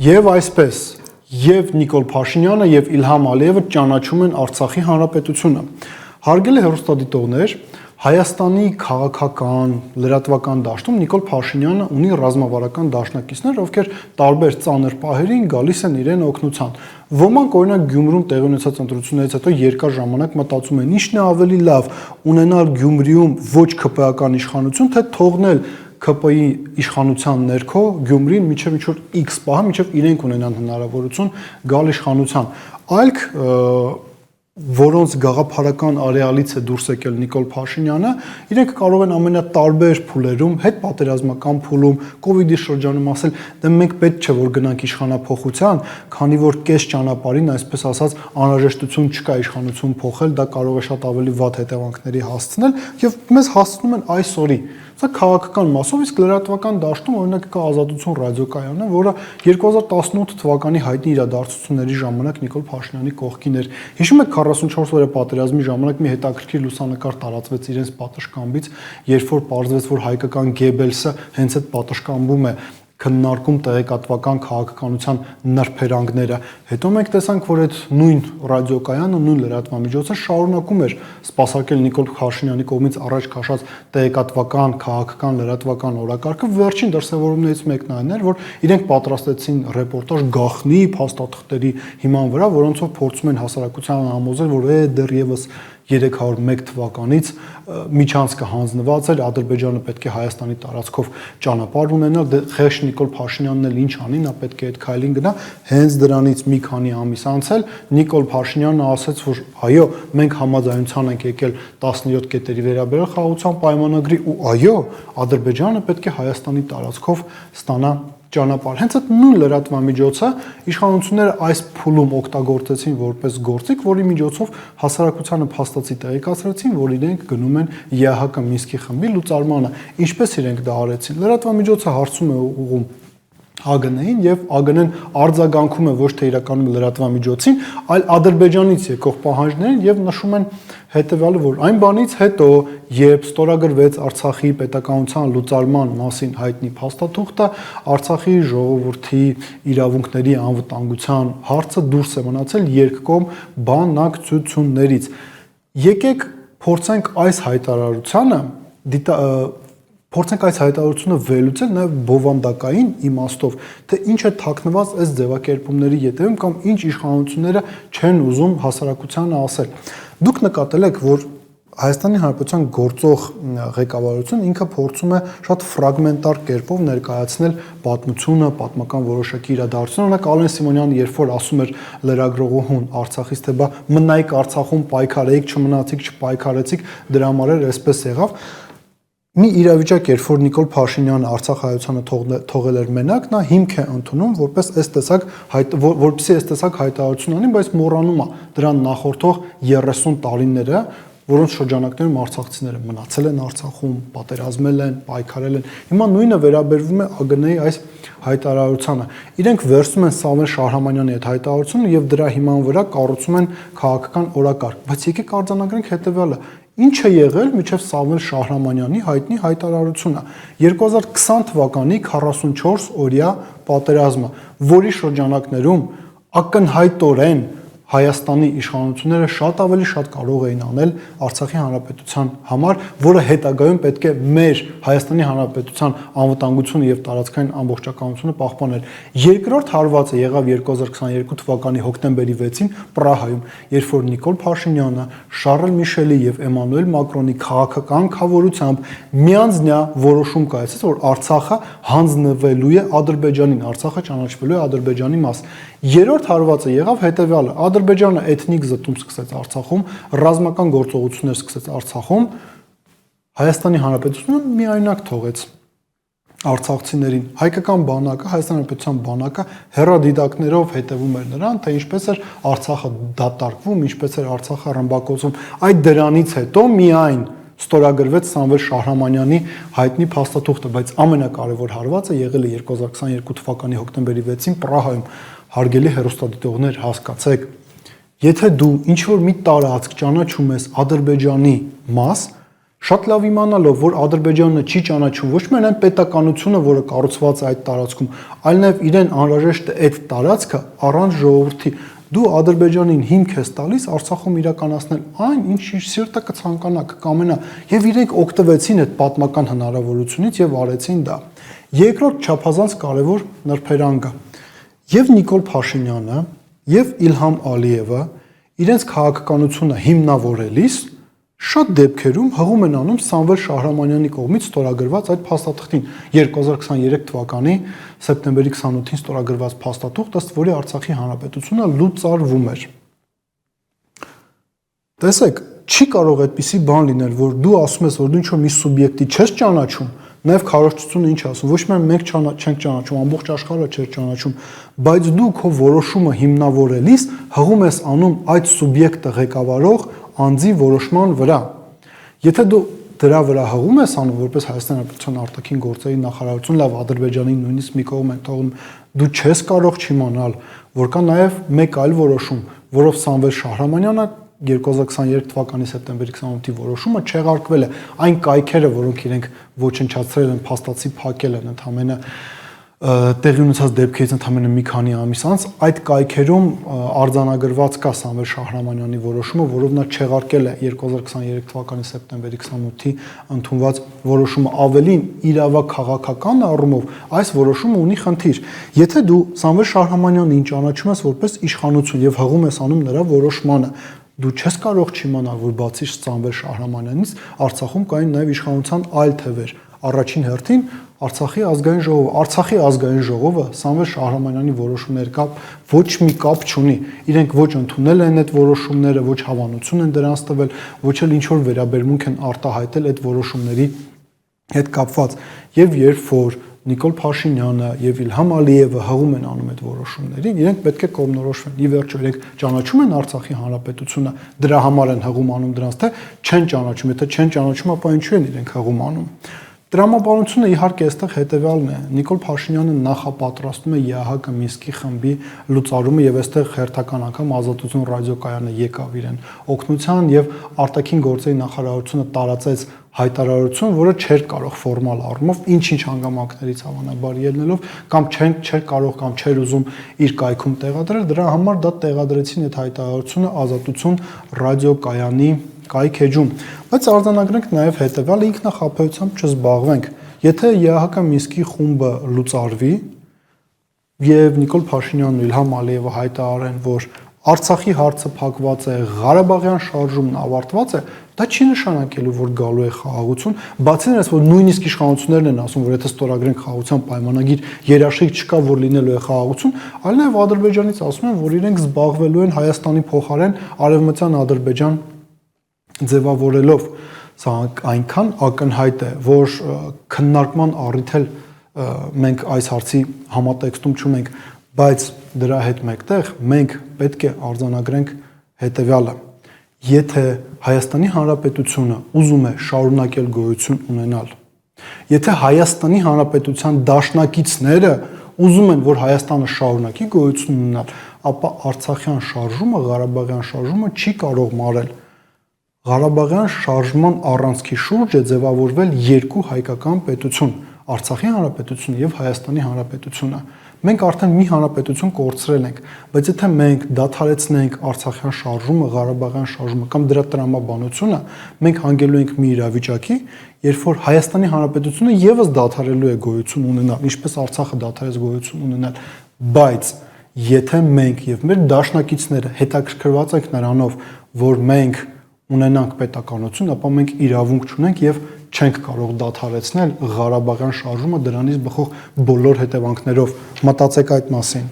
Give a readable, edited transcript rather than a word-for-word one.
Եվ այսպես, եւ Նիկոլ Փաշինյանը եւ Իլհամ Ալիևը ճանաչում են Արցախի հանրապետությունը։ Հարգելի հեռուստադիտողներ, Հայաստանի քաղաքական, լրատվական դաշտում Նիկոլ Փաշինյանը ունի ռազմավարական դաշնակիցներ, ովքեր տարբեր ծանր պահերին գալիս են իրեն օգնության։ Ոմանք օրինակ Գյումրում տեղի ունեցած ընտրություններից հետո երկար ժամանակ մտածում են, ինչն է ավելի լավ, ունենալ Գյումրիում ոչ ՔՊ-ական իշխանություն, թե թողնել ՔՊ-ի իշխանության ներքո Գյումրին մինչև ինչ-որ X պահը, մինչև իրենք ունենան հնարավորություն գալ իշխանության։ Այլք որոնց գաղափարական արեալից է դուրս եկել Նիկոլ Փաշինյանը, իրենք կարող են ամենատարբեր փուլերում, հետպատերազմական փուլում, կոവിഡ്ի շրջանում ասել, դե մենք պետք չէ որ գնանք իշխանափոխության, քանի որ կես ճանապարհին, այսպես ասած, անհրաժեշտություն չկա իշխանություն փոխել, դա կարող է շատ ավելի վատ հետևանքների հասցնել եւ մեզ հասցնում են այսօրի։ Սա քաղաքական մասով, իսկ լրատվական դաշտում օրինակ կա Ազատություն ռադիոկայանը, որը 2018 թվականի հայտնի իրադարձությունների ժամանակ Նիկոլ Փաշինյանի կողքին էր։ Հիշում եք 44 օրյա պատերազմի ժամանակ մի հետաքրքիր լուսանկար տարածվեց իրենց պատշգամբից, երբ որ պարզվեց, որ հայկական Գեբելսը հենց այդ պատշգամբում է քննարկում տեղեկատվական քաղաքականության նրբերանգները։ Հետո մենք տեսանք, որ այդ նույն ռադիոկայանը, նույն լրատվամիջոցը շարունակում էր սպասարկել Նիկոլ Փաշինյանի կողմից առաջ քաշած տեղեկատվական, քաղաքական, լրատվական օրակարգը։ Վերջին դրսևորումներից մեկն այն էր, որ իրենք պատրաստեցին ռեպորտաժ գաղտնի փաստաթղթերի հիման վրա, որոնցով փորձում են հասարակությանը համոզել, որ դեռևս 301 թվականից միջանցքը հանձնված էր, Ադրբեջանը պետք է Հայաստանի տարածքով ճանապարհ ունենա, դե խեղճ Նիկոլ Փաշինյանն էլ ինչ անի, նա պետք է այդ քայլին գնա։ Հենց դրանից մի քանի ամիս անցել Նիկոլ Փաշինյանը ասաց, որ այո, մենք համաձայնության ենք եկել 17 կետերի վերաբերյալ խաղաղության պայմանագրի ու այո, Ադրբեջանը պետք է Հայաստանի տարածքով ստանա ճանապարհ։ Հենց այդ նույն լրատվամիջոցը իշխանությունները այս փուլում օգտագործեցին որպես գործիք, որի միջոցով հասարակությանը փաստացի տեղեկացրեցին, որ իրենք գնում են ԵԱՀԿ Մինսկի խմբի լուծարմանը։ Ինչպես իրենք դա արեցին։ Լրատվամիջոցը հարցում է ուղղում ԱԳՆ-ին եւ ԱԳՆ-ն արձագանքում է ոչ թե իրականում լրատվամիջոցին, այլ Ադրբեջանից եկող պահանջներին եւ նշում են հետեւյալը, որ այն բանից հետո, երբ ստորագրվեց Արցախի պետականության լուծարման մասին հայտնի փաստաթուղթը, Արցախի ժողովրդի իրավունքների անվտանգության հարցը դուրս է մնացել երկկողմ բանակցություններից։ Եկեք փորձենք այս հայտարարությունը վերլուծել նաև բովանդակային իմաստով, թե ինչ է թաքնված այս ձևակերպումների ետևում կամ ինչ իշխանությունները չեն ուզում հասարակությանը ասել։ Դուք նկատել եք, որ Հայաստանի Հանրապետության գործող ղեկավարությունը ինքը փորձում է շատ ֆրագմենտար կերպով ներկայացնել պատմությունը, պատմական որոշակի իրադարձություն։ Օրինակ Ալեն Սիմոնյանը երբ որ ասում էր լրագրողոհուն Արցախից, թե բա մնայիք Արցախում, պայքարեիք, չմնացիք, չպայքարեցիք, դրա համար էլ այսպես եղավ։ Մի իրավիճակ էր, որ Նիկոլ Փաշինյանը Արցախ հայությանը թողել էր մենակ, նա հիմք է ընդունում, որպեսզի այս տեսակ հայտարարություն անի, բայց մոռանում է դրան նախորդող 30 տարիները, որոնց շրջանակներում արցախցիները մնացել են Արցախում, պատերազմել են, պայքարել են։ Հիմա նույնը վերաբերվում է ԱԳՆ-ի այս հայտարարությանը։ Իրենք վերցնում են Սամվել Շահրամանյանի այդ հայտարարությունը եւ դրա հիման վրա կառուցում են քաղաքական օրակարգ։ Բայց եկեք արձանագրենք հետեւյալը. ինչ է եղել մինչև Սամվել Շահրամանյանի հայտնի հայտարարությունը 2020 թվականի 44 օրյա պատերազմը, որի շրջանակներում ակնհայտորեն Հայաստանի իշխանությունները շատ ավելի շատ կարող էին անել Արցախի հանրապետության համար, որը հետագայում պետք է մեր Հայաստանի հանրապետության անվտանգությունը եւ տարածքային ամբողջականությունը պահպանել։ Երկրորդ հարվածը եղավ 2022 թվականի հոկտեմբերի 6-ին Պրահայում, երբ որ Նիկոլ Փաշինյանը, Շարլ Միշելի եւ Էմանուել Մակրոնի քաղաքական կառավարությամբ միանձնյա որոշում կայացրեց, որ Արցախը հանձնվելու է Ադրբեջանին, Արցախը ճանաչվելու է Ադրբեջանի մաս։ Երրորդ հարվածը եղավ հետեւյալը. Ադրբեջանը էթնիկ զտում սկսեց Արցախում, ռազմական գործողություններ սկսեց Արցախում, Հայաստանի Հանրապետությունը միայնակ թողեց արցախցիներին։ Հայկական բանակը, Հայաստանի Հանրապետության բանակը հեռադիտակներով հետևում էր նրան, թե ինչպես էր Արցախը դատարկվում, ինչպես էր Արցախը ռմբակոծվում։ Այդ դրանից հետո միայն ստորագրվեց Սամվել Շահրամանյանի հայտնի փաստաթուղթը, բայց ամենակարևոր հարվածը եղել է 2022 թվականի հոկտեմբերի 6-ին Պրահայում։ Հարգելի հեռուստադիտողներ, հասկացեք, եթե դու ինչ-որ մի տարածք ճանաչում ես Ադրբեջանի մաս, Շատ լավ իմանալով, որ Ադրբեջանը չի ճանաչում ոչ միայն այն պետականությունը, որը կառուցված է այդ տարածքում, այլ նաև իրեն անհրաժեշտ է այդ տարածքը առանց ժողովրդի։ Դու Ադրբեջանին հիմք ես տալիս Արցախում իրականացնել այն, ինչ իր սիրտը կցանկանա, կկամենա, եւ իրենք օգտվեցին այդ պատմական հնարավորությունից եւ արեցին դա։ Երկրորդ չափազանց կարևոր նրբերանգը եւ Նիկոլ Փաշինյանը եւ Իլհամ Ալիևը իրենց քաղաքականությունը հիմնավորելիս շատ դեպքերում հղում են անում Սամվել Շահրամանյանի կողմից ստորագրված այդ փաստաթղթին 2023 թվականի սեպտեմբերի 28-ին ստորագրված փաստաթուղթ, ըստ որի Արցախի հանրապետությունը լուծարվում էր։ Տեսեք, չի կարող այդպիսի բան լինել, որ դու ասում ես, որ դու ինչ-որ մի սուբյեկտի չես ճանաչում, նաև քարոզչությունը ինչ ասում, ոչ միայն մենք չենք ճանաչում, ամբողջ աշխարհը չէր ճանաչում, բայց դու քո որոշումը հիմնավորելիս հղում ես անում այդ սուբյեկտը ղեկավարող անձի որոշման վրա։ Եթե դու դրա վրա հղում ես անում որպես Հայաստանի Հանրապետության արտաքին գործերի նախարարություն, լավ Ադրբեջանի նույնիսկ մի կողմ են թողնում, դու չես կարող չիմանալ, որ կա նաև մեկ այլ որոշում, որով Սամվել Շահրամանյանը 2023 թվականի սեպտեմբերի 28-ի որոշումը չեղարկվել է, այն կայքերը, որոնք իրենք ոչնչացրել են, փաստացի փակել են ընդամենը տեղի ունեցած դեպքերից ընդամենը մի քանի ամիս անց, այդ կայքերում արձանագրված կա Սամվել Շահրամանյանի որոշումը, որով նա չեղարկել է 2023 թվականի սեպտեմբերի 28-ի ընդունված որոշումը, ավելին իրավաքաղաքական առումով այս որոշումը ունի խնդիր։ Եթե դու Սամվել Շահրամանյանին ճանաչում ես որպես իշխանություն եւ հղում ես անում նրա որոշմանը, դու չես կարող չիմանալ, որ բացի Սամվել Շահրամանյանից Արցախում կային նաև իշխանության այլ թևեր։ Առաջին հերթին Արցախի ազգային ժողովը։ Արցախի ազգային ժողովը Սամվել Շահրամանյանի որոշումների կապ ոչ մի կապ չունի։ Իրենք ոչ ընդունել են այդ որոշումները, ոչ հավանություն են դրանց տվել, ոչ էլ ինչ որ վերաբերմունք են արտահայտել այդ որոշումների հետ կապված։ Եվ երբ որ Նիկոլ Փաշինյանը եւ Իլհամ Ալիևը հղում են անում այդ որոշումներին, իրենք պետք է կողմնորոշվեն։ Ի վերջո իրենք ճանաչում են Արցախի հանրապետությունը, դրա համար են հղում անում դրանց, թե չեն ճանաչում, եթե չեն ճանաչում, ապա ինչու են իրենք հղում անում։ Տրամաբանությունը իհարկե այստեղ հետևյալն է։ Նիկոլ Փաշինյանը նախապատրաստում է ԵԱՀԿ Մինսկի խմբի լուծարումը եւ այստեղ հերթական անգամ Ազատություն ռադիոկայանը եկավ իրեն օգնության եւ արտաքին գործերի նախարարությունը տարածեց հայտարարություն, որը չէր կարող ֆորմալ առումով ինչ-ինչ հանգամանքներից հավանաբար ելնելով կամ չէր կարող կամ չէր ուզում իր կայքում տեղադրել, դրա համար դա տեղադրեցին այդ հայտարարությունը Ազատություն ռադիոկայանի կայք էջում, բայց արձանագրենք նաև հետևյալը ինքնախապեյությամբ չզբաղվենք։ Եթե ԵԱՀԿ Մինսկի խումբը լուծարվի եւ Նիկոլ Փաշինյանն ու Իլհամ Ալիևը հայտարարեն, որ Արցախի հարցը փակված է, Ղարաբաղյան շարժումն ավարտված է, դա չի նշանակելու, որ գալու է խաղաղություն, բացի նրանից, որ նույնիսկ իշխանություններն են ասում, որ եթե ստորագրենք խաղաղության պայմանագիր, երաշխիք չկա, որ լինելու է խաղաղություն, այլ նաև Ադրբեջանից ասում են, որ իրենք զբաղվելու են Հայաստանի փոխարեն Արևմտյան Ադրբեջան ձևավորելով։ Սա այնքան ակնհայտ է, որ քննարկման առիթ էլ մենք այս հարցի համատեքստում չունենք, բայց դրա հետ մեկտեղ մենք պետք է արձանագրենք հետևյալը. Եթե Հայաստանի Հանրապետությունը ուզում է շարունակել գոյություն ունենալ, եթե Հայաստանի Հանրապետության դաշնակիցները ուզում են, որ Հայաստանը շարունակի գոյություն ունենալ, ապա Արցախյան շարժումը, Ղարաբաղյան շարժումը չի կարող մարել։ Ղարաբաղյան շարժման առանցքի շուրջ է ձևավորվել երկու հայկական պետություն՝ Արցախի Հանրապետությունը եւ Հայաստանի Հանրապետությունը։ Մենք արդեն մի հանրապետություն կորցրել ենք, բայց եթե մենք դադարեցնենք Արցախյան շարժումը, Ղարաբաղյան շարժումը կամ դրա տրամաբանությունը, մենք հանգելու ենք մի իրավիճակի, երբ որ Հայաստանի Հանրապետությունը եւս դադարելու է գոյություն ունենալ, ինչպես Արցախը դադարեց գոյություն ունենալ, բայց եթե մենք եւ մեր դաշնակիցները հետաքրքրված ենք նրանով, որ մենք ունենանք պետականություն, ապա մենք իրավունք չունենք եւ չենք կարող դադարեցնել Ղարաբաղյան շարժումը դրանից բխող բոլոր հետևանքներով։ Մտածեք այդ մասին։